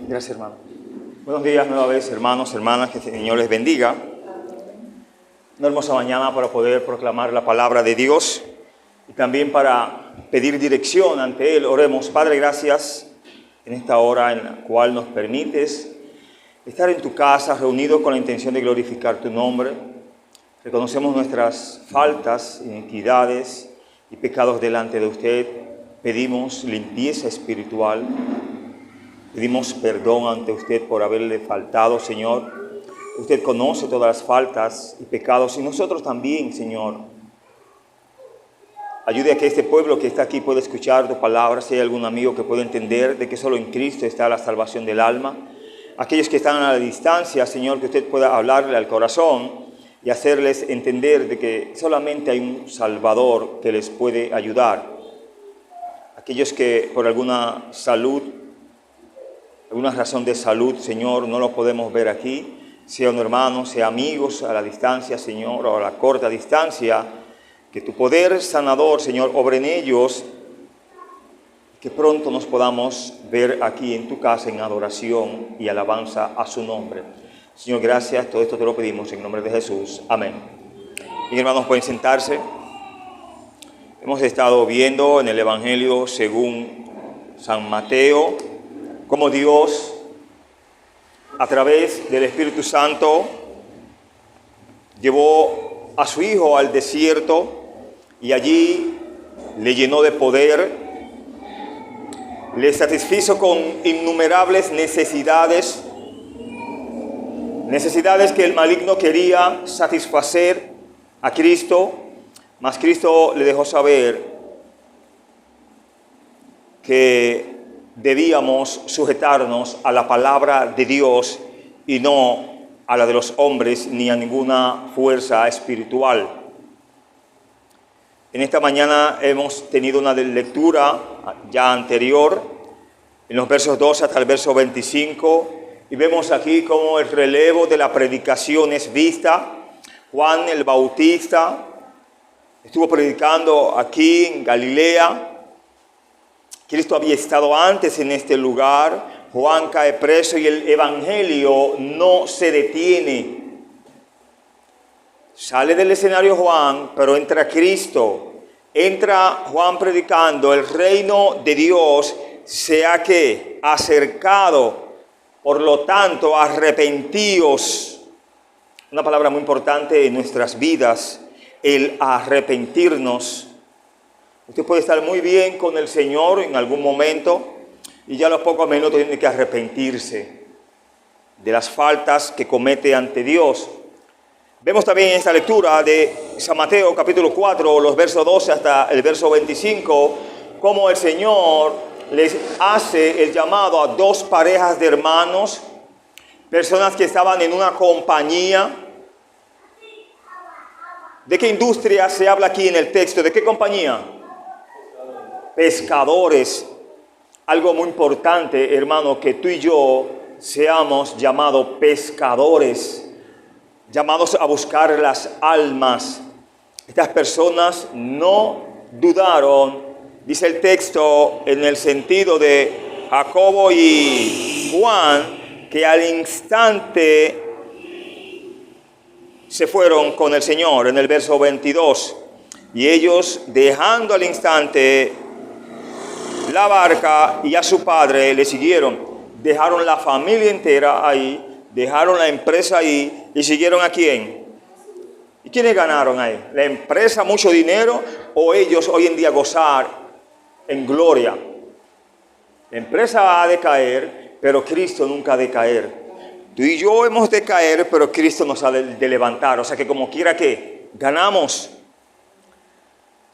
Gracias, hermano. Buenos días nueva vez, hermanos, hermanas, que el Señor les bendiga. Una hermosa mañana para poder proclamar la palabra de Dios y también para pedir dirección ante Él. Oremos. Padre, gracias en esta hora en la cual nos permites estar en tu casa reunidos con la intención de glorificar tu nombre. Reconocemos nuestras faltas, iniquidades y pecados delante de usted. Pedimos limpieza espiritual. Pedimos perdón ante usted por haberle faltado, Señor. Usted conoce todas las faltas y pecados y nosotros también, Señor. Ayude a que este pueblo que está aquí pueda escuchar tu palabra. Si hay algún amigo que pueda entender de que solo en Cristo está la salvación del alma. Aquellos que están a la distancia, Señor, que usted pueda hablarle al corazón y hacerles entender de que solamente hay un Salvador que les puede ayudar. Aquellos que por alguna razón de salud, Señor, no lo podemos ver aquí, sea un hermano, sea amigos a la distancia, Señor, o a la corta distancia, que tu poder sanador, Señor, obre en ellos, que pronto nos podamos ver aquí en tu casa en adoración y alabanza a su nombre. Señor, gracias, todo esto te lo pedimos en nombre de Jesús. Amén. Bien, hermanos, pueden sentarse. Hemos estado viendo en el Evangelio según San Mateo, cómo Dios, a través del Espíritu Santo, llevó a su Hijo al desierto y allí le llenó de poder, le satisfizo con innumerables necesidades que el maligno quería satisfacer a Cristo, mas Cristo le dejó saber que debíamos sujetarnos a la palabra de Dios y no a la de los hombres ni a ninguna fuerza espiritual. En esta mañana hemos tenido una lectura ya anterior, en los versos 2 hasta el verso 25, y vemos aquí cómo el relevo de la predicación es vista. Juan el Bautista estuvo predicando aquí en Galilea. Cristo había estado antes en este lugar, Juan cae preso y el evangelio no se detiene. Sale del escenario Juan, pero entra Cristo. Entra Juan predicando, el reino de Dios se ha acercado, por lo tanto arrepentíos. Una palabra muy importante en nuestras vidas, el arrepentirnos. Usted puede estar muy bien con el Señor en algún momento y ya a los pocos minutos tiene que arrepentirse de las faltas que comete ante Dios. Vemos también en esta lectura de San Mateo capítulo 4, los versos 12 hasta el verso 25, cómo el Señor les hace el llamado a dos parejas de hermanos, personas que estaban en una compañía. ¿De qué industria se habla aquí en el texto? ¿De qué compañía? Pescadores. Algo muy importante, hermano, que tú y yo seamos llamados pescadores, llamados a buscar las almas. Estas personas no dudaron, dice el texto, en el sentido de Jacobo y Juan, que al instante se fueron con el Señor, en el verso 22. Y ellos, dejando al instante la barca y a su padre, le siguieron. Dejaron la familia entera ahí, dejaron la empresa ahí y siguieron ¿a quién? ¿Y quiénes ganaron ahí? ¿La empresa mucho dinero o ellos hoy en día gozar en gloria. La empresa va a decaer, pero Cristo nunca ha de caer. Tú y yo hemos de caer, pero Cristo nos ha de levantar. O sea que como quiera que ganamos.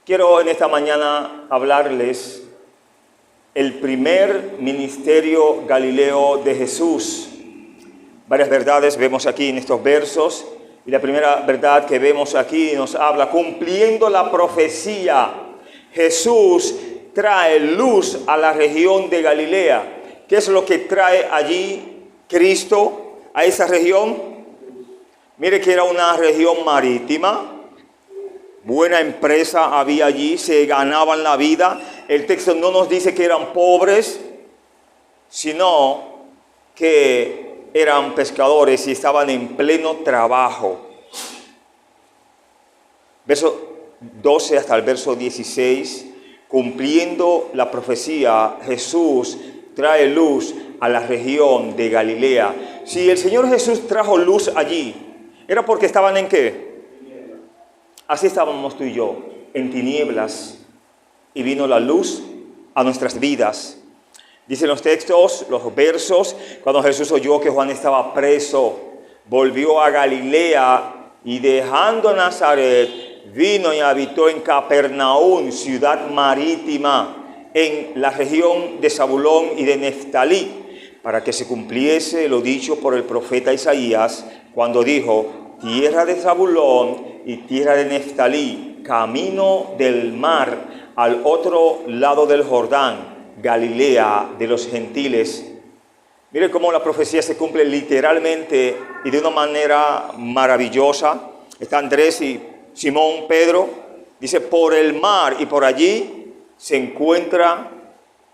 Quiero en esta mañana hablarles el primer ministerio galileo de Jesús. Varias verdades vemos aquí en estos versos. Y la primera verdad que vemos aquí nos habla, cumpliendo la profecía, Jesús trae luz a la región de Galilea. ¿Qué es lo que trae allí Cristo a esa región? Mire que era una región marítima. Buena empresa había allí, se ganaban la vida. El texto no nos dice que eran pobres, sino que eran pescadores y estaban en pleno trabajo. Verso 12 hasta el verso 16, cumpliendo la profecía, Jesús trae luz a la región de Galilea. Si el Señor Jesús trajo luz allí, ¿era porque estaban en qué? Así estábamos tú y yo, en tinieblas, y vino la luz a nuestras vidas. Dicen los textos, los versos, cuando Jesús oyó que Juan estaba preso, volvió a Galilea y dejando Nazaret, vino y habitó en Capernaum, ciudad marítima, en la región de Zabulón y de Neftalí, para que se cumpliese lo dicho por el profeta Isaías, cuando dijo, tierra de Zabulón y tierra de Neftalí, camino del mar al otro lado del Jordán, Galilea de los gentiles. Mire cómo la profecía se cumple literalmente y de una manera maravillosa. Está Andrés y Simón, Pedro, dice, por el mar y por allí se encuentra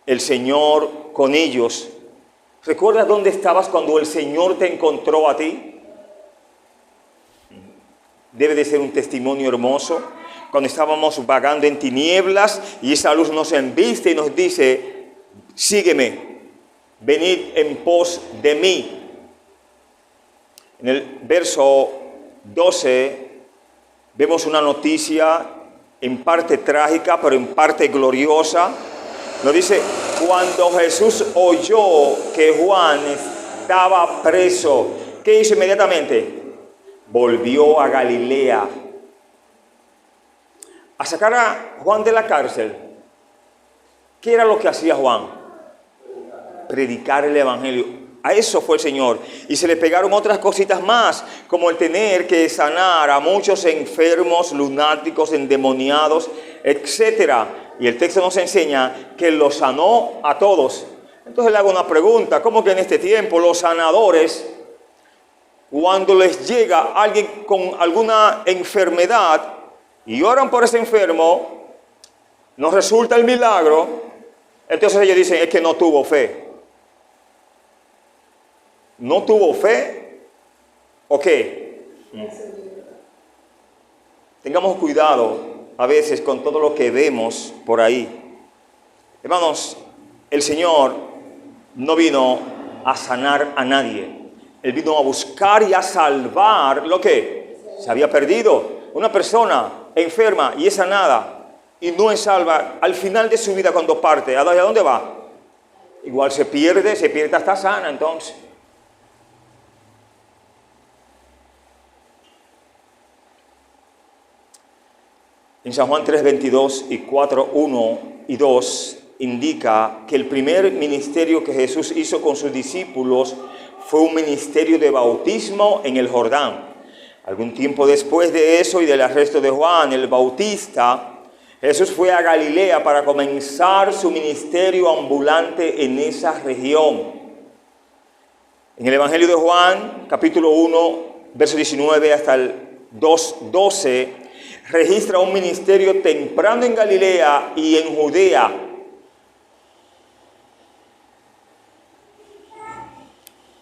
el Señor con ellos. ¿Recuerdas dónde estabas cuando el Señor te encontró a ti? Debe de ser un testimonio hermoso. Cuando estábamos vagando en tinieblas y esa luz nos embiste y nos dice, sígueme, venid en pos de mí. En el verso 12 vemos una noticia en parte trágica, pero en parte gloriosa. Nos dice, cuando Jesús oyó que Juan estaba preso, ¿qué hizo inmediatamente? Volvió a Galilea a sacar a Juan de la cárcel. ¿Qué era lo que hacía Juan? Predicar el evangelio. A eso fue el Señor. Y se le pegaron otras cositas más, como el tener que sanar a muchos enfermos, lunáticos, endemoniados, etc. Y el texto nos enseña que los sanó a todos. Entonces le hago una pregunta, ¿cómo que en este tiempo los sanadores, cuando les llega alguien con alguna enfermedad y oran por ese enfermo, no resulta el milagro, entonces ellos dicen, es que no tuvo fe? ¿No tuvo fe? ¿O qué? Tengamos cuidado a veces con todo lo que vemos por ahí. Hermanos, el Señor no vino a sanar a nadie. Él vino a buscar y a salvar lo que se había perdido. Una persona enferma y es sanada y no es salva, al final de su vida cuando parte, ¿a dónde va? Igual se pierde hasta sana entonces. En San Juan 3:22 y 4:1 y 2 indica que el primer ministerio que Jesús hizo con sus discípulos fue un ministerio de bautismo en el Jordán. Algún tiempo después de eso y del arresto de Juan el Bautista, Jesús fue a Galilea para comenzar su ministerio ambulante en esa región. En el Evangelio de Juan, capítulo 1, verso 19 hasta el 2:12, registra un ministerio temprano en Galilea y en Judea.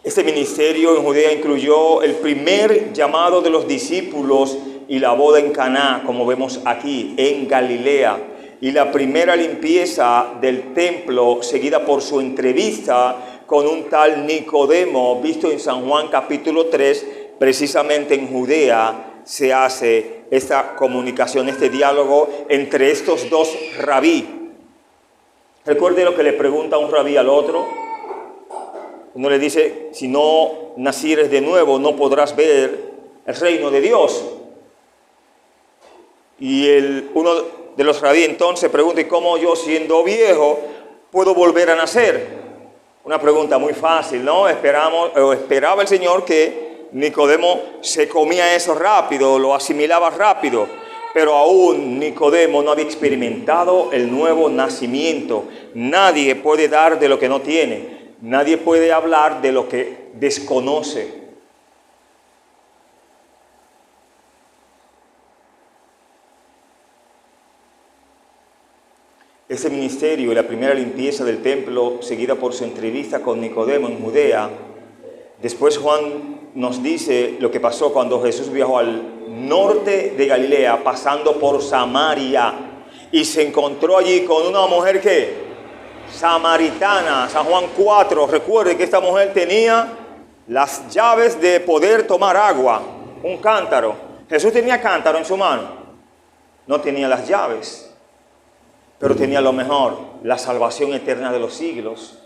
Este ministerio en Judea incluyó el primer llamado de los discípulos y la boda en Caná, como vemos aquí, en Galilea, y la primera limpieza del templo, seguida por su entrevista con un tal Nicodemo, visto en San Juan capítulo 3, precisamente en Judea se hace esta comunicación, este diálogo entre estos dos rabí. Recuerde lo que le pregunta un rabí al otro. Uno le dice, si no nacieres de nuevo, no podrás ver el reino de Dios. Y uno de los rabí entonces pregunta, ¿y cómo yo siendo viejo puedo volver a nacer? Una pregunta muy fácil, ¿no? Esperaba el Señor que Nicodemo se comía eso rápido, lo asimilaba rápido. Pero aún Nicodemo no había experimentado el nuevo nacimiento. Nadie puede dar de lo que no tiene. Nadie puede hablar de lo que desconoce. Ese ministerio y la primera limpieza del templo, seguida por su entrevista con Nicodemo en Judea. Después Juan nos dice lo que pasó cuando Jesús viajó al norte de Galilea, pasando por Samaria, y se encontró allí con una mujer que samaritana. San Juan 4, recuerde que esta mujer tenía las llaves de poder tomar agua, un cántaro. Jesús tenía cántaro en su mano, no tenía las llaves, pero tenía lo mejor, la salvación eterna de los siglos.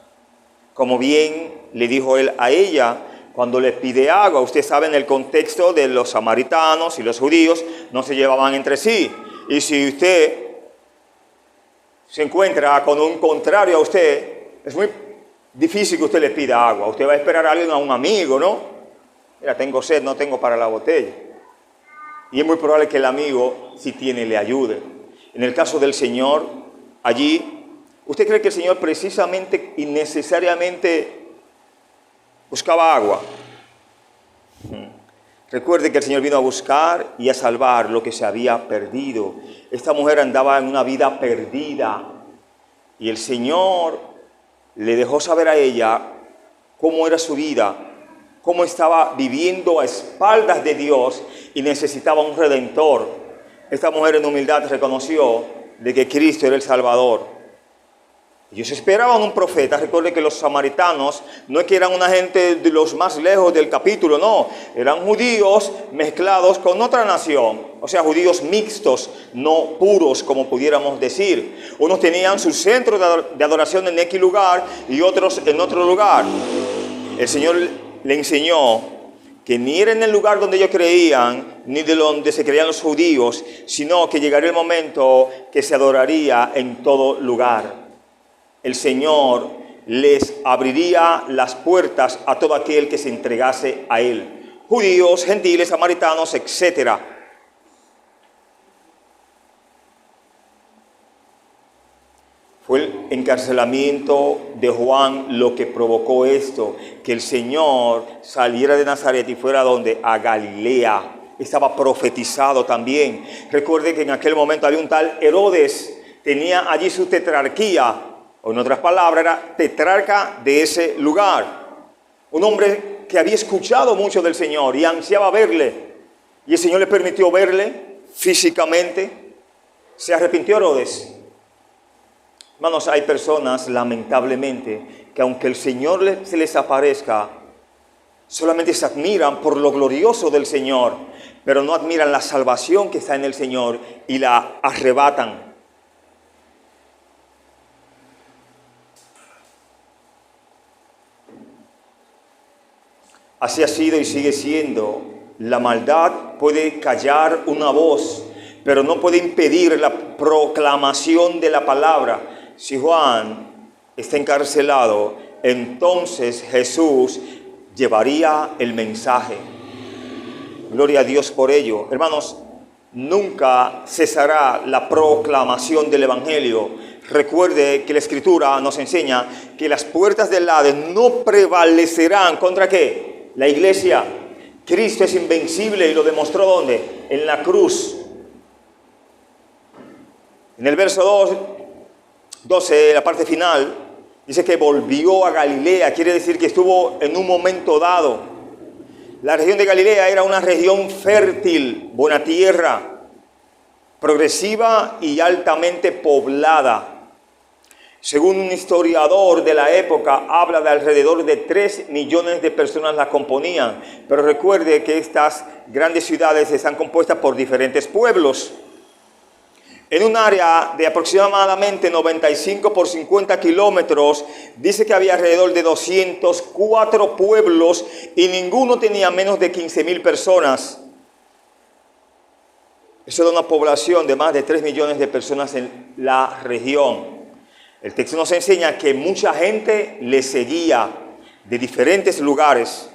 Como bien le dijo él a ella cuando le pide agua. Usted sabe, en el contexto de los samaritanos y los judíos no se llevaban entre sí. Y si usted se encuentra con un contrario a usted, es muy difícil que usted le pida agua. Usted va a esperar a alguien, a un amigo, ¿no? Mira, tengo sed, no tengo para la botella. Y es muy probable que el amigo, si tiene, le ayude. En el caso del Señor, allí, ¿usted cree que el Señor precisamente y necesariamente buscaba agua? Recuerde que el Señor vino a buscar y a salvar lo que se había perdido. Esta mujer andaba en una vida perdida y el Señor le dejó saber a ella cómo era su vida, cómo estaba viviendo a espaldas de Dios y necesitaba un redentor. Esta mujer en humildad reconoció de que Cristo era el Salvador. Ellos esperaban un profeta. Recuerde que los samaritanos no es que eran una gente de los más lejos del capítulo, no. Eran judíos mezclados con otra nación. O sea, judíos mixtos, no puros, como pudiéramos decir. Unos tenían su centro de adoración en X lugar y otros en otro lugar. El Señor le enseñó que ni era en el lugar donde ellos creían, ni de donde se creían los judíos, sino que llegaría el momento que se adoraría en todo lugar. El Señor les abriría las puertas a todo aquel que se entregase a Él. Judíos, gentiles, samaritanos, etc. Fue el encarcelamiento de Juan lo que provocó esto, que el Señor saliera de Nazaret y fuera donde, a Galilea. Estaba profetizado también. Recuerde que en aquel momento había un tal Herodes, tenía allí su tetrarquía, o en otras palabras, era tetrarca de ese lugar. Un hombre que había escuchado mucho del Señor y ansiaba verle. Y el Señor le permitió verle físicamente. Se arrepintió Herodes. Hermanos, hay personas, lamentablemente, que aunque el Señor se les aparezca, solamente se admiran por lo glorioso del Señor, pero no admiran la salvación que está en el Señor y la arrebatan. Así ha sido y sigue siendo. La maldad puede callar una voz, pero no puede impedir la proclamación de la palabra. Si Juan está encarcelado, entonces Jesús llevaría el mensaje. Gloria a Dios por ello. Hermanos, nunca cesará la proclamación del Evangelio. Recuerde que la Escritura nos enseña que las puertas del Hades no prevalecerán ¿contra qué? La iglesia. Cristo es invencible y lo demostró ¿dónde? En la cruz. En el verso 12, la parte final, dice que volvió a Galilea. Quiere decir que estuvo en un momento dado. La región de Galilea era una región fértil, buena tierra, progresiva y altamente poblada. Según un historiador de la época, habla de alrededor de 3 millones de personas la componían. Pero recuerde que estas grandes ciudades están compuestas por diferentes pueblos. En un área de aproximadamente 95 por 50 kilómetros, dice que había alrededor de 204 pueblos y ninguno tenía menos de 15,000 personas. Eso era una población de más de 3 millones de personas en la región. El texto nos enseña que mucha gente le seguía de diferentes lugares.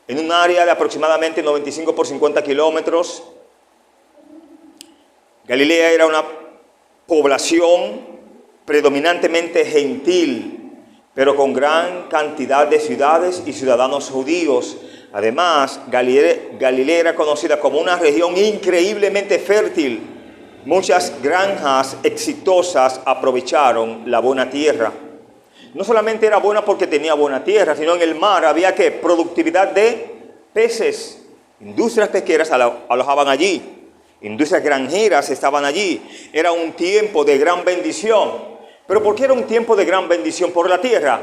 En un área de aproximadamente 95 por 50 kilómetros, Galilea era una población predominantemente gentil, pero con gran cantidad de ciudades y ciudadanos judíos. Además, Galilea era conocida como una región increíblemente fértil. Muchas granjas exitosas aprovecharon la buena tierra. No solamente era buena porque tenía buena tierra, sino en el mar había ¿qué? Productividad de peces. Industrias pesqueras alojaban allí. Industrias granjeras estaban allí. Era un tiempo de gran bendición. ¿Pero por qué era un tiempo de gran bendición? Por la tierra.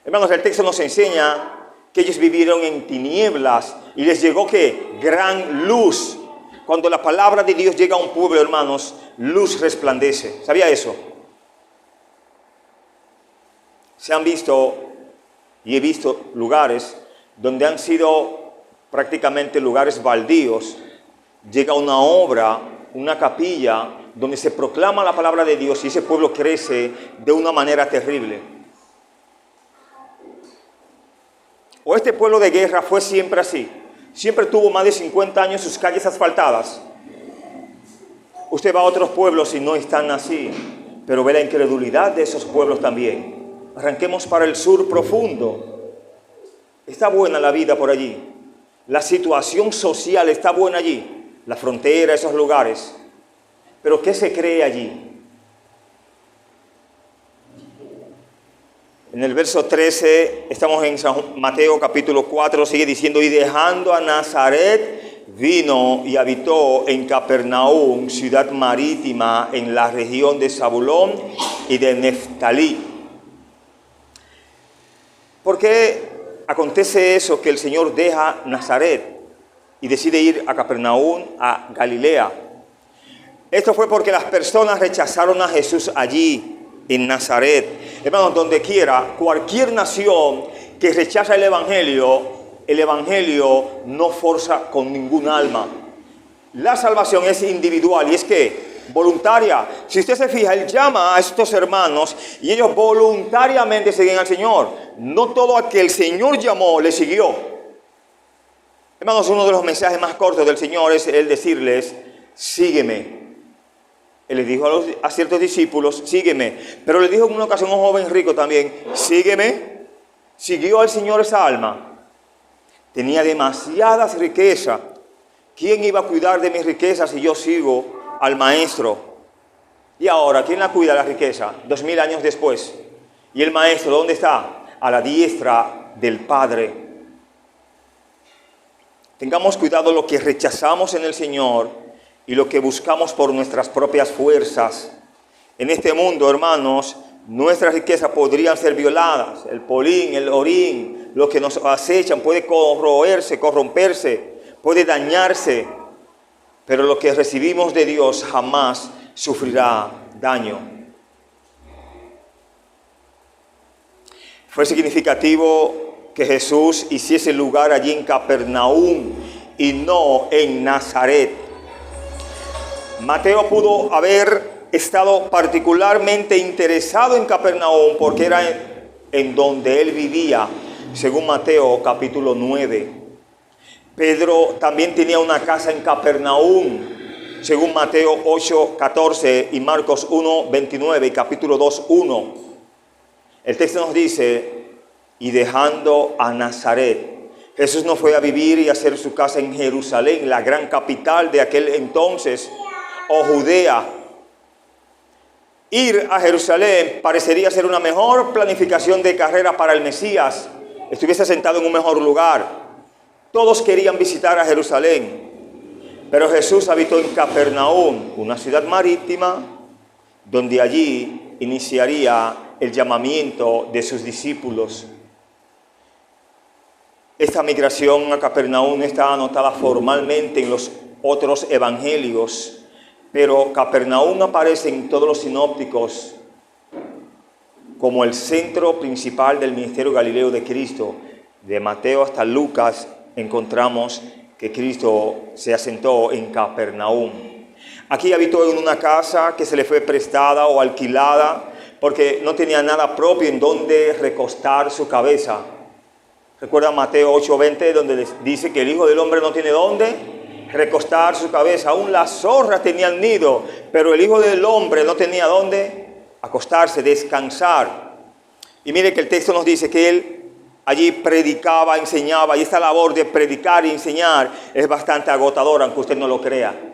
Hermanos, el texto nos enseña que ellos vivieron en tinieblas y les llegó ¿qué? Gran luz. Cuando la palabra de Dios llega a un pueblo, hermanos, luz resplandece. ¿Sabía eso? Se han visto, y he visto lugares donde han sido prácticamente lugares baldíos. Llega una obra, una capilla, donde se proclama la palabra de Dios y ese pueblo crece de una manera terrible. O este pueblo de guerra fue siempre así. Siempre tuvo más de 50 años sus calles asfaltadas. Usted va a otros pueblos y no están así, pero ve la incredulidad de esos pueblos también. Arranquemos para el sur profundo. Está buena la vida por allí. La situación social está buena allí. La frontera, esos lugares. Pero ¿qué se cree allí? En el verso 13, estamos en Mateo capítulo 4, sigue diciendo, y dejando a Nazaret, vino y habitó en Capernaum, ciudad marítima, en la región de Zabulón y de Neftalí. ¿Por qué acontece eso, que el Señor deja Nazaret y decide ir a Capernaum, a Galilea? Esto fue porque las personas rechazaron a Jesús allí, en Nazaret. Hermanos, donde quiera, cualquier nación que rechaza el Evangelio no forza con ningún alma. La salvación es individual y es que voluntaria. Si usted se fija, Él llama a estos hermanos y ellos voluntariamente siguen al Señor. No todo a que el Señor llamó le siguió. Hermanos, uno de los mensajes más cortos del Señor es el decirles, sígueme. Él les dijo a ciertos discípulos, sígueme. Pero le dijo en una ocasión a un joven rico también, sígueme. Siguió al Señor esa alma. Tenía demasiadas riquezas. ¿Quién iba a cuidar de mis riquezas si yo sigo al Maestro? Y ahora, ¿quién la cuida la riqueza? 2000 años después. ¿Y el Maestro dónde está? A la diestra del Padre. Tengamos cuidado lo que rechazamos en el Señor y lo que buscamos por nuestras propias fuerzas. En este mundo, hermanos, nuestras riquezas podrían ser violadas. El polín, el orín, lo que nos acechan puede corroerse, corromperse, puede dañarse. Pero lo que recibimos de Dios jamás sufrirá daño. Fue significativo que Jesús hiciese lugar allí en Capernaum y no en Nazaret. Mateo pudo haber estado particularmente interesado en Capernaum porque era en donde él vivía, según Mateo capítulo 9. Pedro también tenía una casa en Capernaum, según Mateo 8:14 y Marcos 1:29 y capítulo 2:1. El texto nos dice, y dejando a Nazaret. Jesús no fue a vivir y a hacer su casa en Jerusalén, la gran capital de aquel entonces, o Judea. Ir a Jerusalén parecería ser una mejor planificación de carrera para el Mesías. Estuviese sentado en un mejor lugar. Todos querían visitar a Jerusalén. Pero Jesús habitó en Capernaum, una ciudad marítima, donde allí iniciaría el llamamiento de sus discípulos. Esta migración a Capernaum está anotada formalmente en los otros evangelios, Pero Capernaum aparece en todos los sinópticos como el centro principal del ministerio galileo de Cristo. De Mateo hasta Lucas encontramos que Cristo se asentó en Capernaum. Aquí habitó en una casa que se le fue prestada o alquilada porque no tenía nada propio en donde recostar su cabeza. Recuerda Mateo 8:20, donde les dice que el Hijo del Hombre no tiene dónde recostar su cabeza. Aún las zorras tenían nido, pero el Hijo del Hombre no tenía dónde acostarse, descansar. Y mire que el texto nos dice que él allí predicaba, enseñaba, y esta labor de predicar y enseñar es bastante agotadora, aunque usted no lo crea.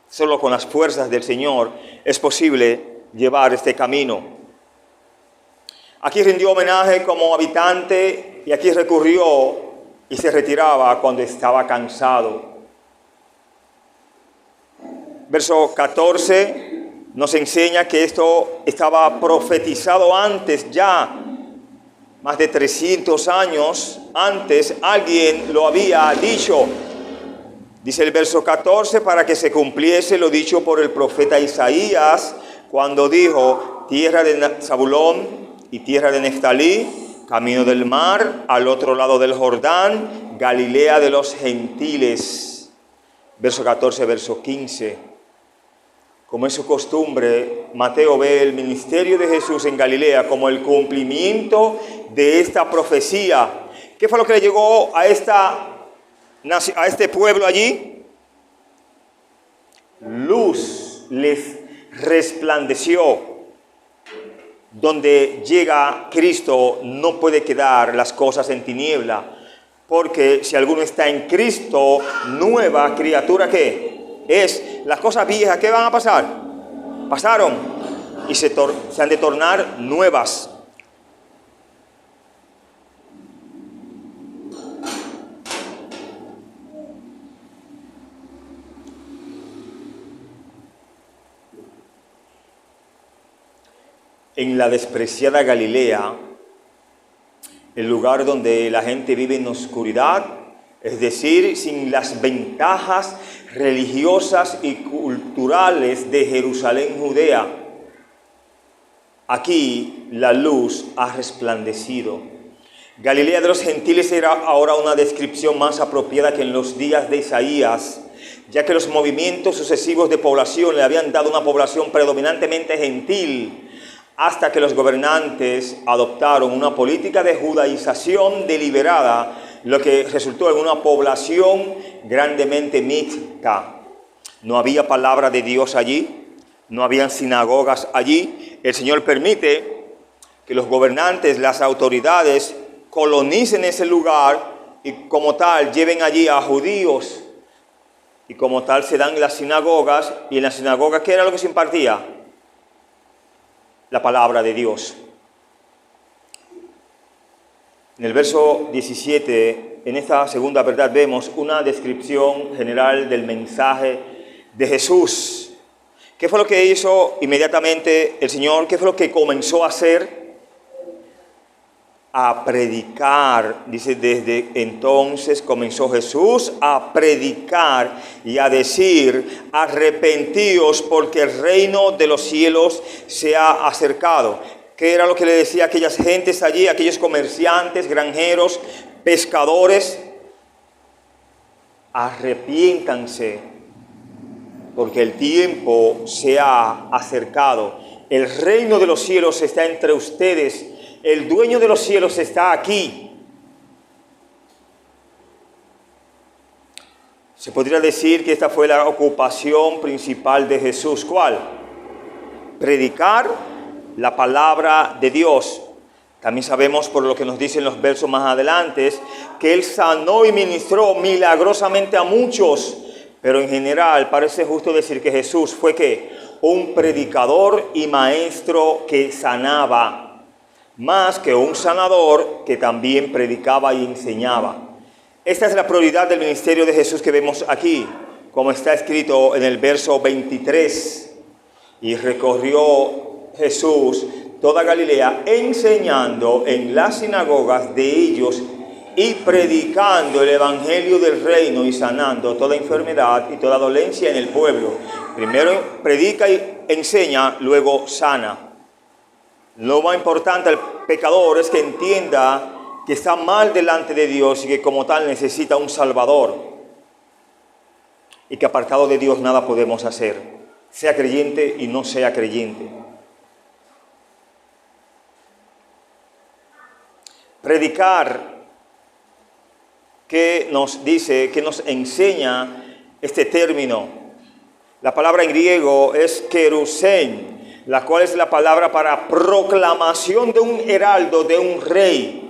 Solo con las fuerzas del Señor es posible llevar este camino. Aquí rindió homenaje como habitante y aquí recurrió y se retiraba cuando estaba cansado. Verso 14 nos enseña que esto estaba profetizado antes ya. Más de 300 años antes alguien lo había dicho. Dice el verso 14, para que se cumpliese lo dicho por el profeta Isaías, cuando dijo, tierra de Zabulón y tierra de Neftalí, camino del mar, al otro lado del Jordán, Galilea de los gentiles. Verso 14, verso 15. Como es su costumbre, Mateo ve el ministerio de Jesús en Galilea como el cumplimiento de esta profecía. ¿Qué fue lo que le llegó a este pueblo allí? Luz les resplandeció. Donde llega Cristo no puede quedar las cosas en tiniebla, porque si alguno está en Cristo, nueva criatura que es. Las cosas viejas, ¿qué van a pasar? Pasaron y se han de tornar nuevas. En la despreciada Galilea, el lugar donde la gente vive en oscuridad, es decir, sin las ventajas religiosas y culturales de Jerusalén, Judea, aquí la luz ha resplandecido. Galilea de los gentiles era ahora una descripción más apropiada que en los días de Isaías, ya que los movimientos sucesivos de población le habían dado una población predominantemente gentil, hasta que los gobernantes adoptaron una política de judaización deliberada, lo que resultó en una población grandemente mixta. No había palabra de Dios allí, no habían sinagogas allí. El Señor permite que los gobernantes, las autoridades, colonicen ese lugar y como tal lleven allí a judíos. Y como tal se dan las sinagogas, y en las sinagogas, ¿qué era lo que se impartía? La palabra de Dios. En el verso 17, en esta segunda verdad, vemos una descripción general del mensaje de Jesús. ¿Qué fue lo que hizo inmediatamente el Señor? ¿Qué fue lo que comenzó a hacer? A predicar. Dice, desde entonces comenzó Jesús a predicar y a decir, arrepentíos porque el reino de los cielos se ha acercado. ¿Qué era lo que le decía a aquellas gentes allí, aquellos comerciantes, granjeros, pescadores? Arrepiéntanse, porque el tiempo se ha acercado. El reino de los cielos está entre ustedes. El dueño de los cielos está aquí. Se podría decir que esta fue la ocupación principal de Jesús. ¿Cuál? Predicar la palabra de Dios. También sabemos, por lo que nos dicen los versos más adelante, que Él sanó y ministró milagrosamente a muchos. Pero en general parece justo decir que Jesús fue ¿qué? Un predicador y maestro que sanaba, más que un sanador que también predicaba y enseñaba. Esta es la prioridad del ministerio de Jesús que vemos aquí, como está escrito en el verso 23. Y recorrió Jesús toda Galilea, enseñando en las sinagogas de ellos y predicando el evangelio del reino y sanando toda enfermedad y toda dolencia en el pueblo. Primero predica y enseña, luego sana. Lo más importante al pecador es que entienda que está mal delante de Dios y que como tal necesita un Salvador. Y que apartado de Dios nada podemos hacer, sea creyente y no sea creyente. Predicar, ¿qué nos dice, qué nos enseña este término? La palabra en griego es kerusen, la cual es la palabra para proclamación de un heraldo, de un rey.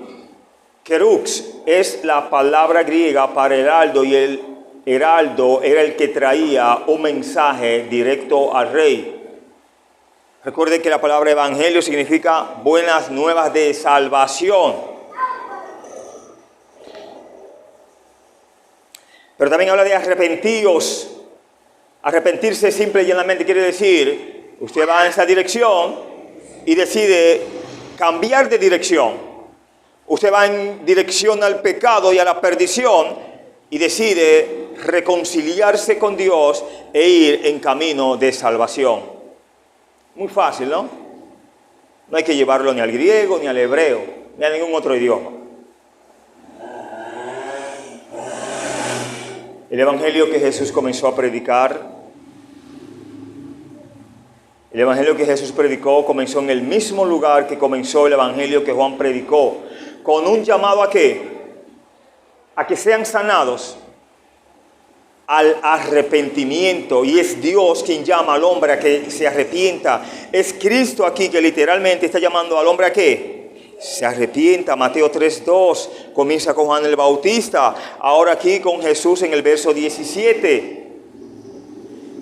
Kerux es la palabra griega para heraldo, y el heraldo era el que traía un mensaje directo al rey. Recuerden que la palabra evangelio significa buenas nuevas de salvación. Pero también habla de arrepentíos. Arrepentirse simple y llanamente quiere decir, usted va en esa dirección y decide cambiar de dirección. Usted va en dirección al pecado y a la perdición y decide reconciliarse con Dios e ir en camino de salvación. Muy fácil, ¿no? No hay que llevarlo ni al griego, ni al hebreo, ni a ningún otro idioma. El evangelio que Jesús comenzó a predicar, el evangelio que Jesús predicó comenzó en el mismo lugar que comenzó el evangelio que Juan predicó, con un llamado ¿a qué? A que sean sanados, al arrepentimiento. Y es Dios quien llama al hombre a que se arrepienta. Es Cristo aquí que literalmente está llamando al hombre a qué? Se arrepienta. Mateo 3:2 comienza con Juan el Bautista, ahora aquí con Jesús en el verso 17.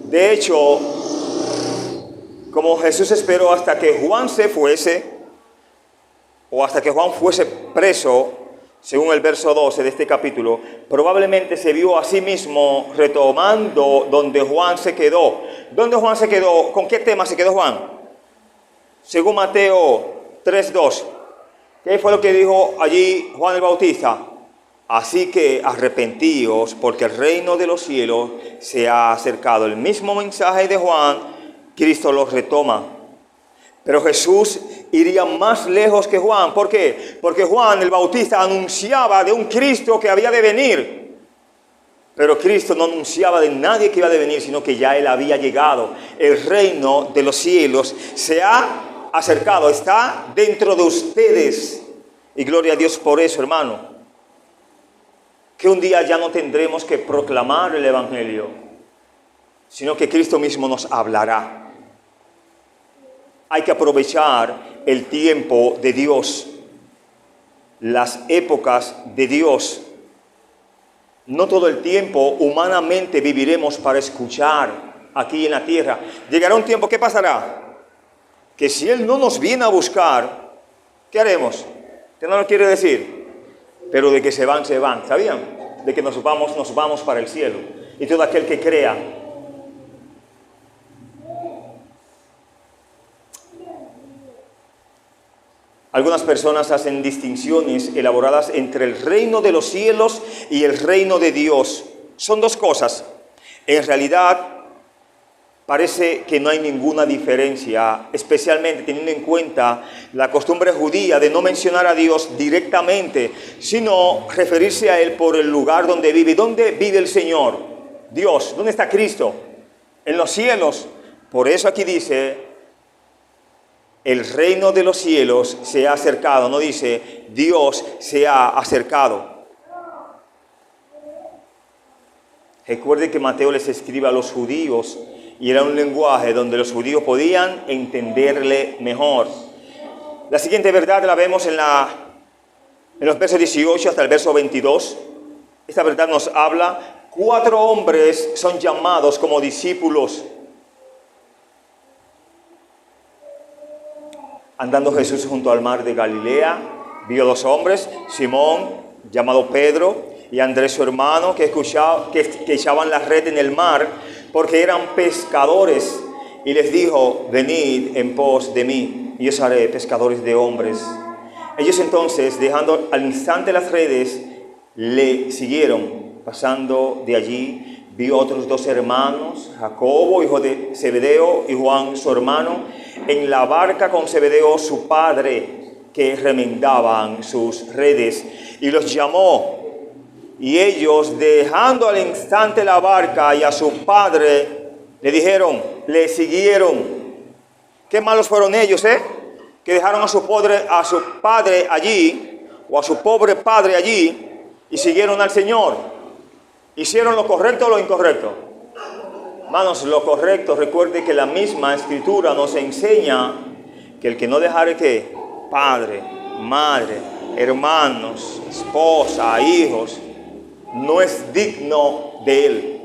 De hecho, como Jesús esperó hasta que Juan se fuese, o hasta que Juan fuese preso, según el verso 12 de este capítulo, probablemente se vio a sí mismo retomando donde Juan se quedó. ¿Dónde Juan se quedó? ¿Con qué tema se quedó Juan? Según Mateo 3:2. ¿Qué fue lo que dijo allí Juan el Bautista? Así que arrepentíos, porque el reino de los cielos se ha acercado. El mismo mensaje de Juan, Cristo lo retoma. Pero Jesús iría más lejos que Juan. ¿Por qué? Porque Juan el Bautista anunciaba de un Cristo que había de venir. Pero Cristo no anunciaba de nadie que iba de venir, sino que ya Él había llegado. El reino de los cielos se ha acercado, está dentro de ustedes. Y gloria a Dios por eso, hermano. Que un día ya no tendremos que proclamar el evangelio, sino que Cristo mismo nos hablará. Hay que aprovechar el tiempo de Dios, las épocas de Dios. No todo el tiempo humanamente viviremos para escuchar aquí en la tierra. Llegará un tiempo, ¿qué pasará? Que si Él no nos viene a buscar, ¿qué haremos? ¿Qué no lo quiere decir? Pero de que se van, se van. ¿Sabían? De que nos vamos para el cielo. Y todo aquel que crea. Algunas personas hacen distinciones elaboradas entre el reino de los cielos y el reino de Dios. Son dos cosas. En realidad, parece que no hay ninguna diferencia, especialmente teniendo en cuenta la costumbre judía de no mencionar a Dios directamente, sino referirse a Él por el lugar donde vive. ¿Dónde vive el Señor? Dios. ¿Dónde está Cristo? En los cielos. Por eso aquí dice, el reino de los cielos se ha acercado. No dice, Dios se ha acercado. Recuerde que Mateo les escribe a los judíos y era un lenguaje donde los judíos podían entenderle mejor. La siguiente verdad la vemos en los versos 18 hasta el verso 22. Esta verdad nos habla. 4 hombres son llamados como discípulos. Andando Jesús junto al mar de Galilea, vio 2 hombres, Simón, llamado Pedro, y Andrés su hermano, que echaban la red en el mar, porque eran pescadores. Y les dijo, venid en pos de mí, y os haré pescadores de hombres. Ellos entonces, dejando al instante las redes, le siguieron. Pasando de allí, vio otros 2 hermanos, Jacobo, hijo de Zebedeo, y Juan, su hermano, en la barca con Zebedeo, su padre, que remendaban sus redes, y los llamó. Y ellos, dejando al instante la barca y a su padre, le siguieron. Qué malos fueron ellos, que dejaron a su padre allí, o a su pobre padre allí, y siguieron al Señor. ¿Hicieron lo correcto o lo incorrecto? Hermanos, lo correcto, recuerde que la misma Escritura nos enseña que el que no dejare que padre, madre, hermanos, esposa, hijos, no es digno de él.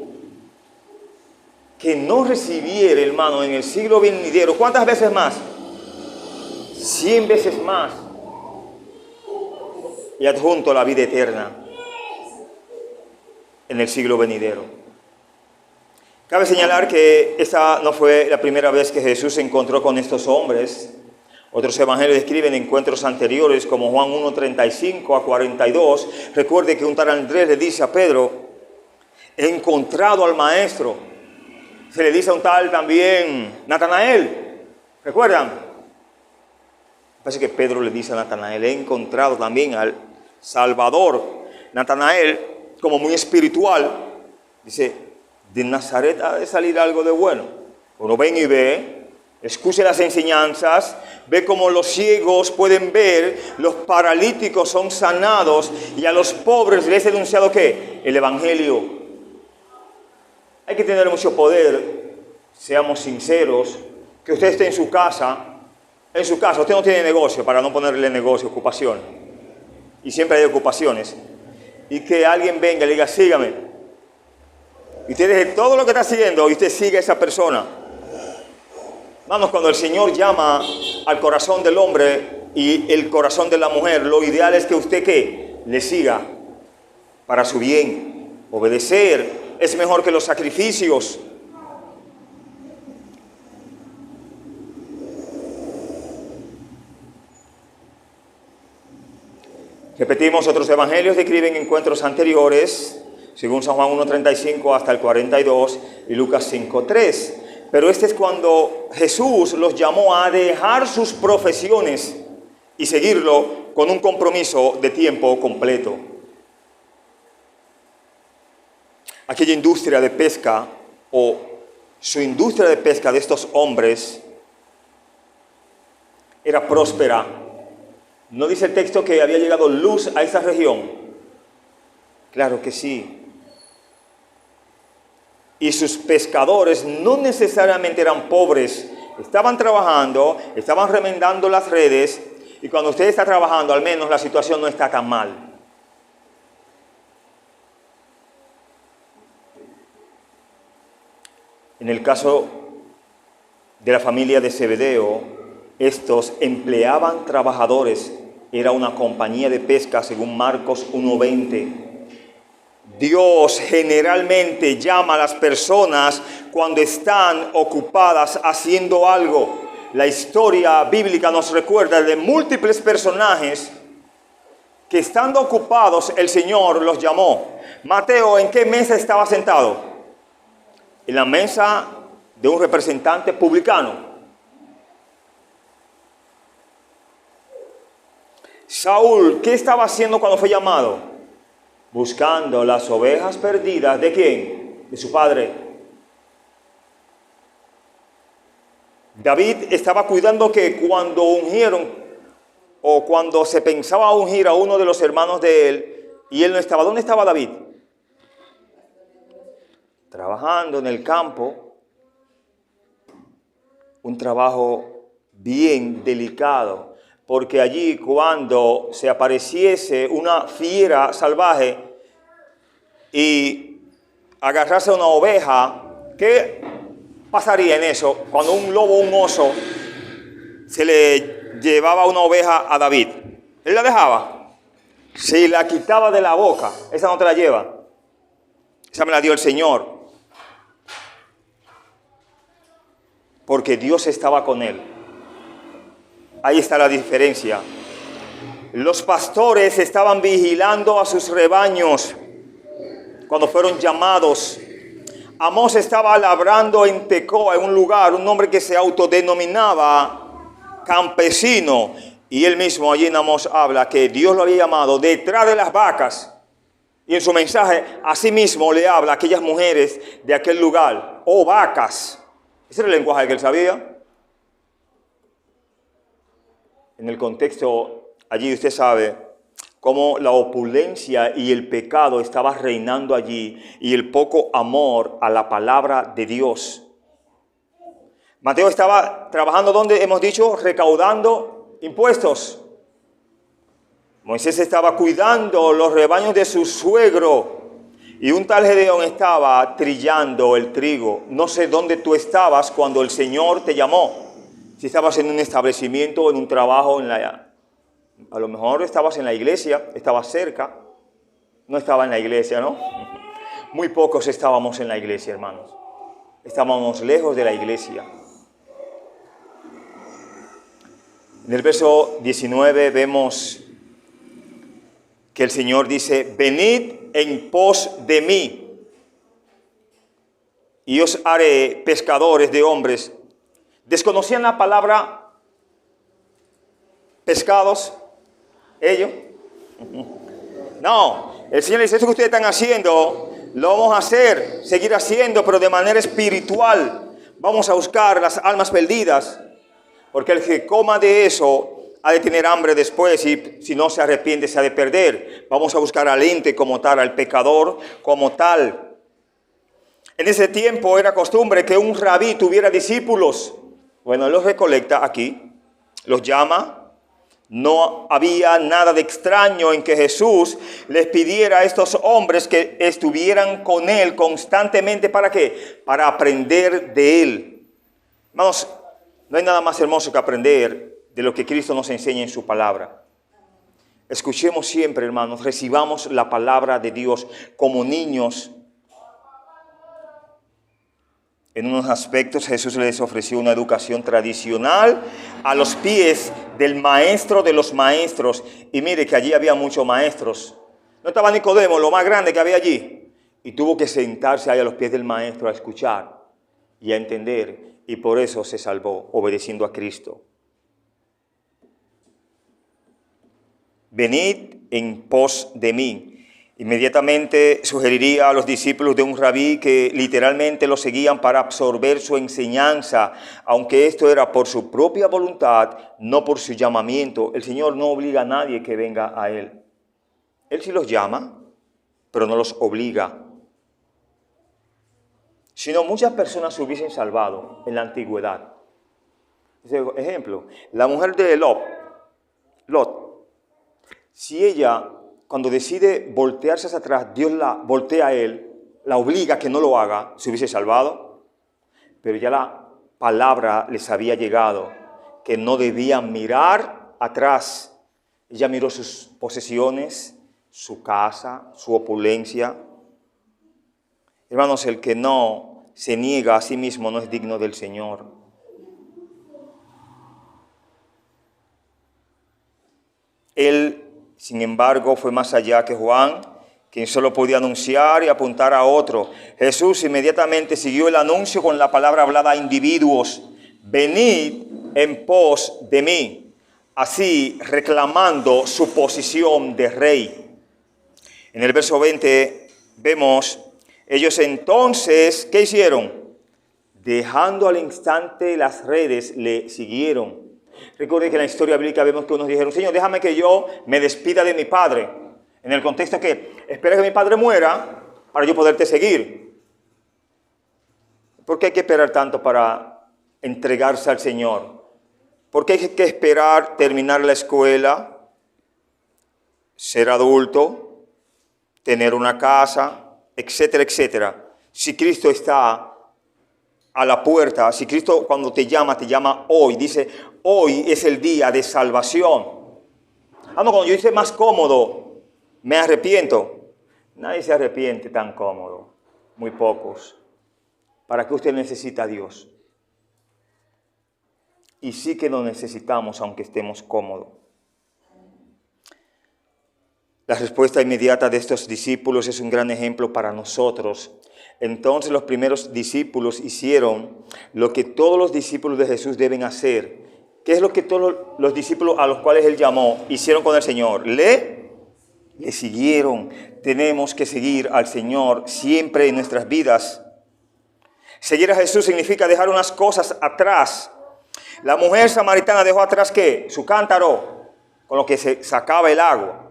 Que no recibiere, hermano, en el siglo venidero, ¿cuántas veces más? 100 veces más. Y adjunto la vida eterna en el siglo venidero. Cabe señalar que esa no fue la primera vez que Jesús se encontró con estos hombres. Otros evangelios describen encuentros anteriores, como Juan 1:35 a 42. Recuerde que un tal Andrés le dice a Pedro: he encontrado al maestro. Se le dice a un tal también Natanael. ¿Recuerdan? Parece que Pedro le dice a Natanael: he encontrado también al Salvador. Natanael, como muy espiritual, dice: de Nazaret ha de salir algo de bueno. Uno ven y ve, escuche las enseñanzas, ve cómo los ciegos pueden ver, los paralíticos son sanados, y a los pobres les he denunciado ¿qué? El evangelio. Hay que tener mucho poder, seamos sinceros, que usted esté en su casa, usted no tiene negocio, para no ponerle negocio, ocupación, y siempre hay ocupaciones, y que alguien venga y le diga: sígame, y usted deje todo lo que está haciendo y usted sigue a esa persona. Hermanos, cuando el Señor llama al corazón del hombre y el corazón de la mujer, lo ideal es que usted ¿qué? Le siga para su bien. Obedecer es mejor que los sacrificios. Repetimos, otros evangelios describen encuentros anteriores, según San Juan 1:35 hasta el 42 y Lucas 5:3. Pero este es cuando Jesús los llamó a dejar sus profesiones y seguirlo con un compromiso de tiempo completo. Aquella industria de pesca, o su industria de pesca de estos hombres, era próspera. ¿No dice el texto que había llegado luz a esa región? Claro que sí. Y sus pescadores no necesariamente eran pobres. Estaban trabajando, estaban remendando las redes, y cuando usted está trabajando, al menos la situación no está tan mal. En el caso de la familia de Zebedeo, estos empleaban trabajadores. Era una compañía de pesca, según Marcos 1:20. Dios generalmente llama a las personas cuando están ocupadas haciendo algo. La historia bíblica nos recuerda de múltiples personajes que, estando ocupados, el Señor los llamó. Mateo, ¿en qué mesa estaba sentado? En la mesa de un representante publicano. Saúl, ¿qué estaba haciendo cuando fue llamado? Buscando las ovejas perdidas. ¿De quién? De su padre. David estaba cuidando que cuando ungieron, o cuando se pensaba ungir a uno de los hermanos de él, y él no estaba. ¿Dónde estaba David? Trabajando en el campo. Un trabajo bien delicado. Porque allí, cuando se apareciese una fiera salvaje y agarrase una oveja, ¿qué pasaría en eso? Cuando un lobo o un oso se le llevaba una oveja a David, ¿él la dejaba? Se la quitaba de la boca. Esa no te la lleva. Esa me la dio el Señor. Porque Dios estaba con él. Ahí está la diferencia. Los pastores estaban vigilando a sus rebaños cuando fueron llamados. Amós estaba labrando en Tecoa, en un lugar, un hombre que se autodenominaba campesino. Y él mismo allí en Amós habla que Dios lo había llamado detrás de las vacas. Y en su mensaje, así mismo le habla a aquellas mujeres de aquel lugar. Oh, vacas. Ese era el lenguaje que él sabía. En el contexto, allí usted sabe cómo la opulencia y el pecado estaba reinando allí y el poco amor a la palabra de Dios. Mateo estaba trabajando, donde hemos dicho, recaudando impuestos. Moisés estaba cuidando los rebaños de su suegro y un tal Gedeón estaba trillando el trigo. No sé dónde tú estabas cuando el Señor te llamó. Si estabas en un establecimiento, en un trabajo, a lo mejor estabas en la iglesia, estabas cerca. No estaba en la iglesia, ¿no? Muy pocos estábamos en la iglesia, hermanos. Estábamos lejos de la iglesia. En el verso 19 vemos que el Señor dice, venid en pos de mí, y os haré pescadores de hombres. ¿Desconocían la palabra pescados ellos? No, el Señor dice, esto que ustedes están haciendo, lo vamos a hacer, seguir haciendo, pero de manera espiritual. Vamos a buscar las almas perdidas, porque el que coma de eso ha de tener hambre después, y si no se arrepiente se ha de perder. Vamos a buscar al ente como tal, al pecador como tal. En ese tiempo era costumbre que un rabí tuviera discípulos. Bueno, él los recolecta aquí, los llama. No había nada de extraño en que Jesús les pidiera a estos hombres que estuvieran con él constantemente. ¿Para qué? Para aprender de él. Hermanos, no hay nada más hermoso que aprender de lo que Cristo nos enseña en su palabra. Escuchemos siempre, hermanos, recibamos la palabra de Dios como niños. En unos aspectos Jesús les ofreció una educación tradicional a los pies del maestro de los maestros. Y mire que allí había muchos maestros. No estaba Nicodemo, lo más grande que había allí. Y tuvo que sentarse ahí a los pies del maestro a escuchar y a entender. Y por eso se salvó, obedeciendo a Cristo. Venid en pos de mí. Inmediatamente sugeriría a los discípulos de un rabí que literalmente lo seguían para absorber su enseñanza, aunque esto era por su propia voluntad, no por su llamamiento. El Señor no obliga a nadie que venga a Él. Él sí los llama, pero no los obliga. Si no, muchas personas se hubiesen salvado en la antigüedad. Ejemplo, la mujer de Lot, si ella, cuando decide voltearse hacia atrás, Dios la voltea a él, la obliga a que no lo haga, se hubiese salvado. Pero ya la palabra les había llegado, que no debían mirar atrás. Ella miró sus posesiones, su casa, su opulencia. Hermanos, el que no se niega a sí mismo no es digno del Señor. Él, sin embargo, fue más allá que Juan, quien solo podía anunciar y apuntar a otro. Jesús inmediatamente siguió el anuncio con la palabra hablada a individuos. Venid en pos de mí, así reclamando su posición de rey. En el verso 20 vemos, ellos entonces, ¿qué hicieron? Dejando al instante las redes, le siguieron. Recuerde que en la historia bíblica vemos que unos dijeron, Señor, déjame que yo me despida de mi padre. En el contexto que, espera que mi padre muera para yo poderte seguir. ¿Por qué hay que esperar tanto para entregarse al Señor? ¿Por qué hay que esperar terminar la escuela, ser adulto, tener una casa, etcétera, etcétera? Si Cristo está a la puerta, si Cristo cuando te llama hoy, dice, hoy es el día de salvación. No, cuando yo hice más cómodo, me arrepiento. Nadie se arrepiente tan cómodo, muy pocos. ¿Para qué usted necesita a Dios? Y sí que lo necesitamos aunque estemos cómodos. La respuesta inmediata de estos discípulos es un gran ejemplo para nosotros. Entonces los primeros discípulos hicieron lo que todos los discípulos de Jesús deben hacer. ¿Qué es lo que todos los discípulos a los cuales Él llamó hicieron con el Señor? Le siguieron. Tenemos que seguir al Señor siempre en nuestras vidas. Seguir a Jesús significa dejar unas cosas atrás. La mujer samaritana dejó atrás, ¿qué? Su cántaro, con lo que se sacaba el agua.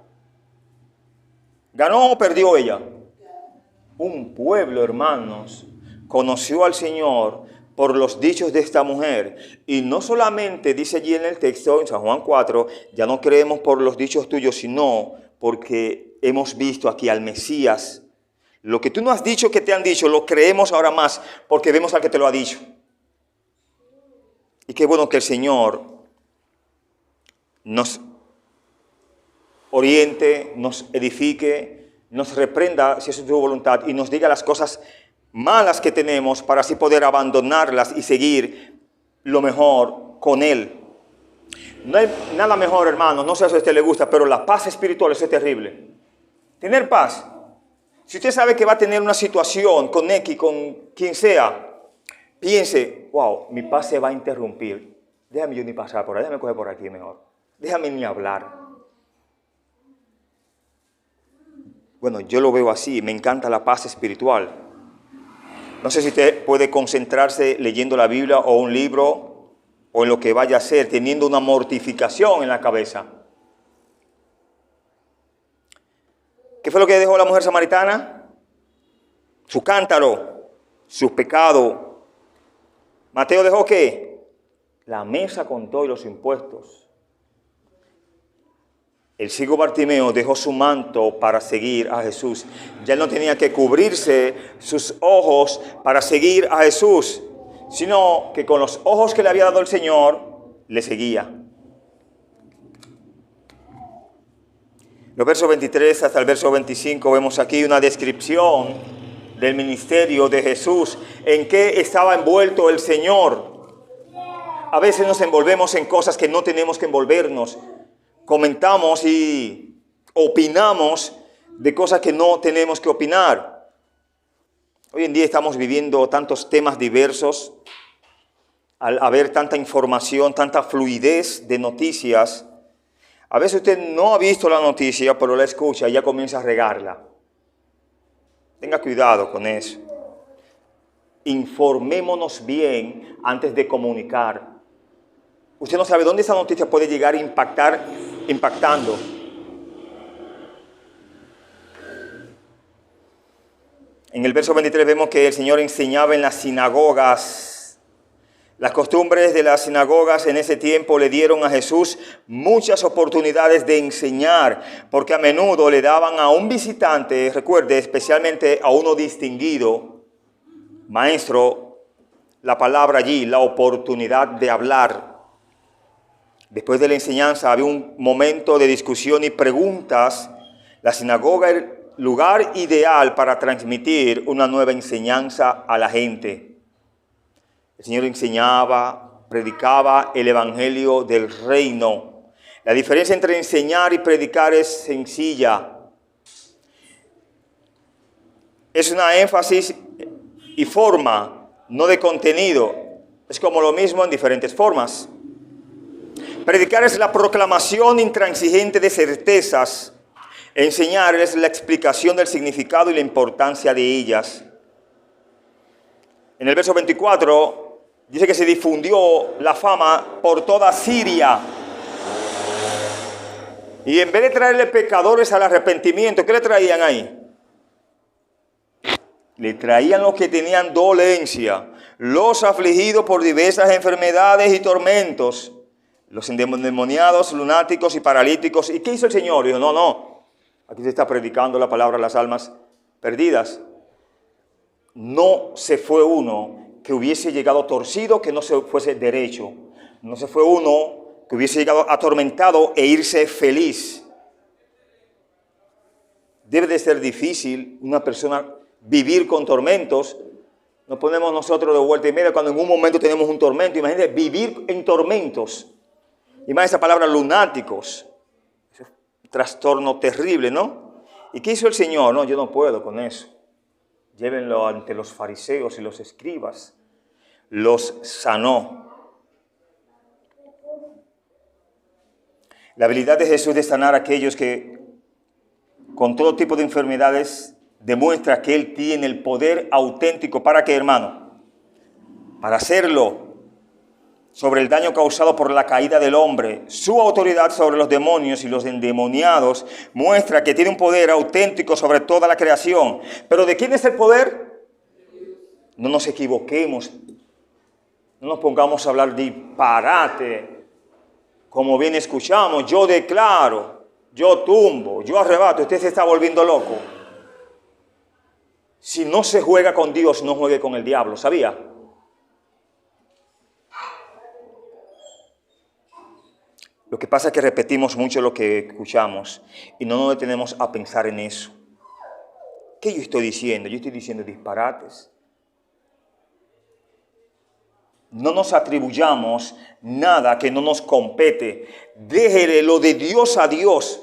¿Ganó o perdió ella? Un pueblo, hermanos, conoció al Señor por los dichos de esta mujer. Y no solamente dice allí en el texto, en San Juan 4, ya no creemos por los dichos tuyos, sino porque hemos visto aquí al Mesías. Lo que tú no has dicho que te han dicho, lo creemos ahora más porque vemos al que te lo ha dicho. Y qué bueno que el Señor nos oriente, nos edifique, nos reprenda si eso es su voluntad y nos diga las cosas malas que tenemos para así poder abandonarlas y seguir lo mejor con Él. No hay nada mejor, hermano, no sé si a usted le gusta, pero la paz espiritual, eso es terrible. Tener paz. Si usted sabe que va a tener una situación con X, con quien sea, piense, wow, mi paz se va a interrumpir. Déjame yo ni pasar por ahí, déjame coger por aquí mejor. Déjame ni hablar. Bueno, yo lo veo así, me encanta la paz espiritual. No sé si usted puede concentrarse leyendo la Biblia o un libro o en lo que vaya a hacer, teniendo una mortificación en la cabeza. ¿Qué fue lo que dejó la mujer samaritana? Su cántaro, su pecado. Mateo dejó ¿qué? La mesa con todos los impuestos. El ciego Bartimeo dejó su manto para seguir a Jesús. Ya no tenía que cubrirse sus ojos para seguir a Jesús, sino que con los ojos que le había dado el Señor, le seguía. Los versos 23 hasta el verso 25 vemos aquí una descripción del ministerio de Jesús, en qué estaba envuelto el Señor. A veces nos envolvemos en cosas que no tenemos que envolvernos. Comentamos y opinamos de cosas que no tenemos que opinar. Hoy en día estamos viviendo tantos temas diversos, al haber tanta información, tanta fluidez de noticias. A veces usted no ha visto la noticia, pero la escucha y ya comienza a regarla. Tenga cuidado con eso. Informémonos bien antes de comunicar. Usted no sabe dónde esa noticia puede llegar a impactando. En el verso 23 vemos que el Señor enseñaba en las sinagogas. Las costumbres de las sinagogas en ese tiempo le dieron a Jesús muchas oportunidades de enseñar, porque a menudo le daban a un visitante, recuerde, especialmente a uno distinguido, maestro, la palabra allí, la oportunidad de hablar. Después de la enseñanza había un momento de discusión y preguntas. La sinagoga era el lugar ideal para transmitir una nueva enseñanza a la gente. El Señor enseñaba, predicaba el evangelio del reino. La diferencia entre enseñar y predicar es sencilla. Es una énfasis y forma, no de contenido. Es como lo mismo en diferentes formas. Predicar es la proclamación intransigente de certezas. Enseñar es la explicación del significado y la importancia de ellas. En el verso 24 dice que se difundió la fama por toda Siria. Y en vez de traerle pecadores al arrepentimiento, ¿qué le traían ahí? Le traían los que tenían dolencia, los afligidos por diversas enfermedades y tormentos, los endemoniados, lunáticos y paralíticos. ¿Y qué hizo el Señor? Dijo, no, aquí se está predicando la palabra a las almas perdidas. No se fue uno que hubiese llegado torcido, que no se fuese derecho. No se fue uno que hubiese llegado atormentado e irse feliz. Debe de ser difícil una persona vivir con tormentos. Nos ponemos nosotros de vuelta y media cuando en un momento tenemos un tormento. Imagínate vivir en tormentos. Y más esa palabra lunáticos. trastorno terrible, ¿no? ¿Y qué hizo el Señor? No, yo no puedo con eso. Llévenlo ante los fariseos y los escribas. Los sanó. La habilidad de Jesús de sanar a aquellos que con todo tipo de enfermedades demuestra que Él tiene el poder auténtico. ¿Para qué, hermano? Para hacerlo sobre el daño causado por la caída del hombre. Su autoridad sobre los demonios y los endemoniados muestra que tiene un poder auténtico sobre toda la creación. ¿Pero de quién es el poder? No nos equivoquemos. No nos pongamos a hablar disparate. Como bien escuchamos, yo declaro, yo tumbo, yo arrebato. Usted se está volviendo loco. Si no se juega con Dios, no juegue con el diablo. ¿Sabía? Lo que pasa es que repetimos mucho lo que escuchamos y no nos detenemos a pensar en eso. ¿Qué yo estoy diciendo? Yo estoy diciendo disparates. No nos atribuyamos nada que no nos compete. Déjele lo de Dios a Dios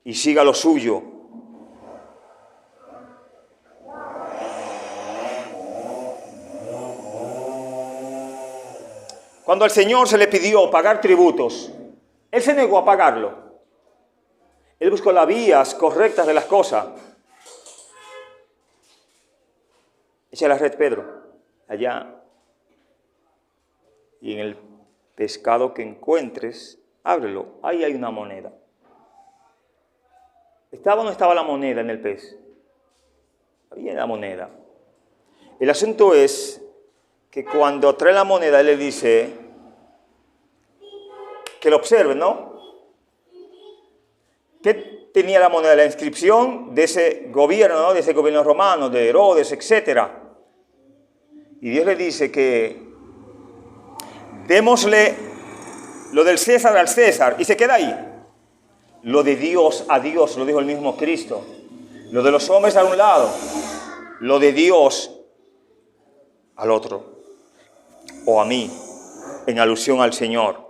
y siga lo suyo. Cuando al Señor se le pidió pagar tributos, Él se negó a pagarlo. Él buscó las vías correctas de las cosas. Echa la red, Pedro, allá. Y en el pescado que encuentres, ábrelo. Ahí hay una moneda. ¿Estaba o no estaba la moneda en el pez? Había la moneda. El asunto es que cuando trae la moneda, él le dice que lo observen, ¿no? ¿Qué tenía la moneda? La inscripción de ese gobierno, ¿no? De ese gobierno romano, de Herodes, etc. Y Dios le dice que démosle lo del César al César, y se queda ahí. Lo de Dios a Dios, lo dijo el mismo Cristo. Lo de los hombres a un lado, lo de Dios al otro. O a mí, en alusión al Señor.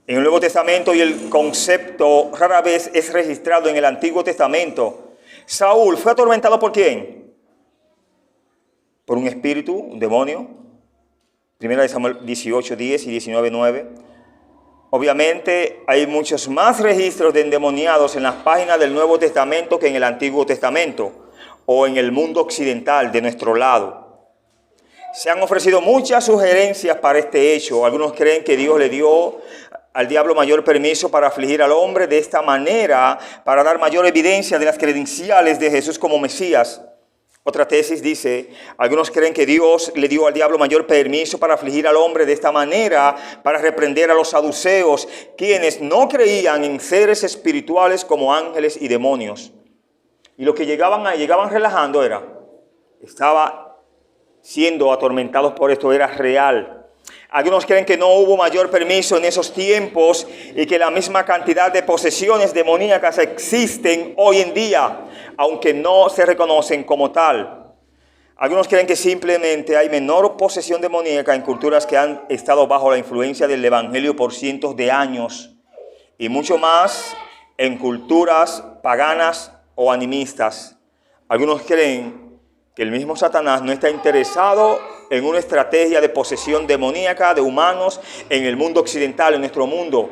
En el Nuevo Testamento, y el concepto rara vez es registrado en el Antiguo Testamento, Saúl fue atormentado ¿por quién? Por un espíritu, un demonio. Primera de Samuel 18:10 y 19:9. Obviamente hay muchos más registros de endemoniados en las páginas del Nuevo Testamento que en el Antiguo Testamento o en el mundo occidental de nuestro lado. Se han ofrecido muchas sugerencias para este hecho. Algunos creen que Dios le dio al diablo mayor permiso para afligir al hombre de esta manera, para dar mayor evidencia de las credenciales de Jesús como Mesías. Otra tesis dice, algunos creen que Dios le dio al diablo mayor permiso para afligir al hombre de esta manera, para reprender a los saduceos, quienes no creían en seres espirituales como ángeles y demonios. Y los que llegaban relajando estaba siendo atormentados por esto, era real. Algunos creen que no hubo mayor permiso en esos tiempos y que la misma cantidad de posesiones demoníacas existen hoy en día, aunque no se reconocen como tal. Algunos creen que simplemente hay menor posesión demoníaca en culturas que han estado bajo la influencia del Evangelio por cientos de años y mucho más en culturas paganas o animistas. Algunos creen que el mismo Satanás no está interesado en una estrategia de posesión demoníaca de humanos en el mundo occidental, en nuestro mundo,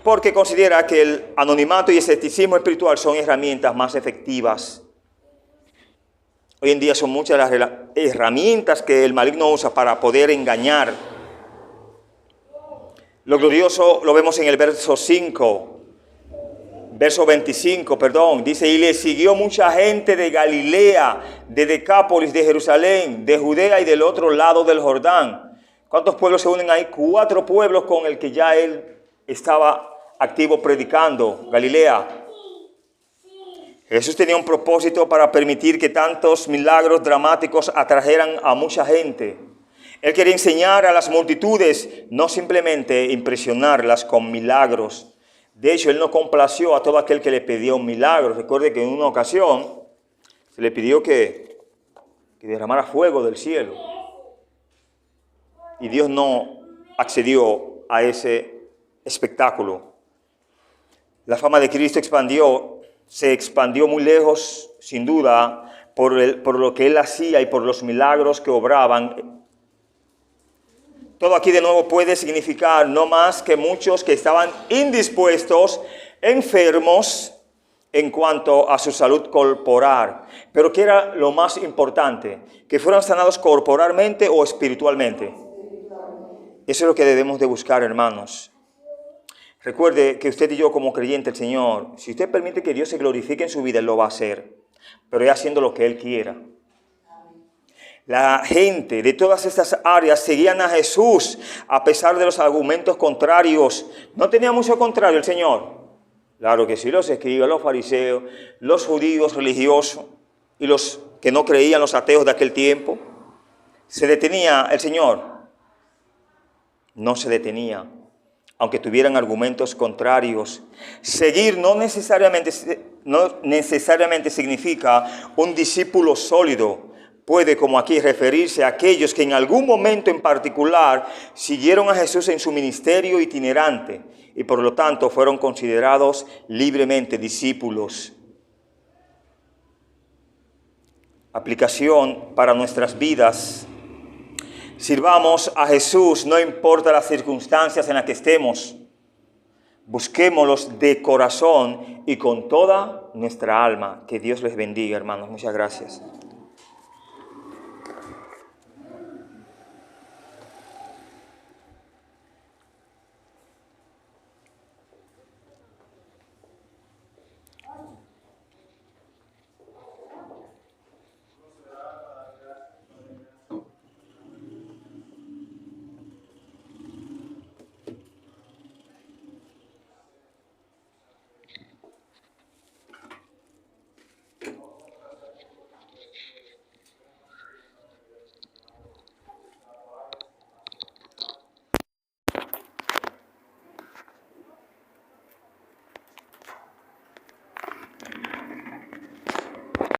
porque considera que el anonimato y escepticismo espiritual son herramientas más efectivas. Hoy en día son muchas las herramientas que el maligno usa para poder engañar. Lo glorioso lo vemos en el verso 25, dice, y le siguió mucha gente de Galilea, de Decápolis, de Jerusalén, de Judea y del otro lado del Jordán. ¿Cuántos pueblos se unen ahí? 4 pueblos con el que ya él estaba activo predicando, Galilea. Jesús tenía un propósito para permitir que tantos milagros dramáticos atrajeran a mucha gente. Él quería enseñar a las multitudes, no simplemente impresionarlas con milagros. De hecho, él no complació a todo aquel que le pedía un milagro. Recuerde que en una ocasión se le pidió que derramara fuego del cielo. Y Dios no accedió a ese espectáculo. La fama de Cristo se expandió muy lejos, sin duda, por lo que Él hacía y por los milagros que obraban. Todo aquí de nuevo puede significar no más que muchos que estaban indispuestos, enfermos en cuanto a su salud corporal. Pero ¿qué era lo más importante? Que fueran sanados corporalmente o espiritualmente. Eso es lo que debemos de buscar, hermanos. Recuerde que usted y yo como creyente, el Señor, si usted permite que Dios se glorifique en su vida, Él lo va a hacer. Pero es haciendo lo que Él quiera. La gente de todas estas áreas seguían a Jesús a pesar de los argumentos contrarios. No tenía mucho contrario el Señor. Claro que sí, los escribas, los fariseos, los judíos religiosos y los que no creían, los ateos de aquel tiempo. ¿Se detenía el Señor? No se detenía, aunque tuvieran argumentos contrarios. Seguir no necesariamente significa un discípulo sólido. Puede, como aquí, referirse a aquellos que en algún momento en particular siguieron a Jesús en su ministerio itinerante y por lo tanto fueron considerados libremente discípulos. Aplicación para nuestras vidas. Sirvamos a Jesús, no importa las circunstancias en las que estemos. Busquémoslos de corazón y con toda nuestra alma. Que Dios les bendiga, hermanos. Muchas gracias.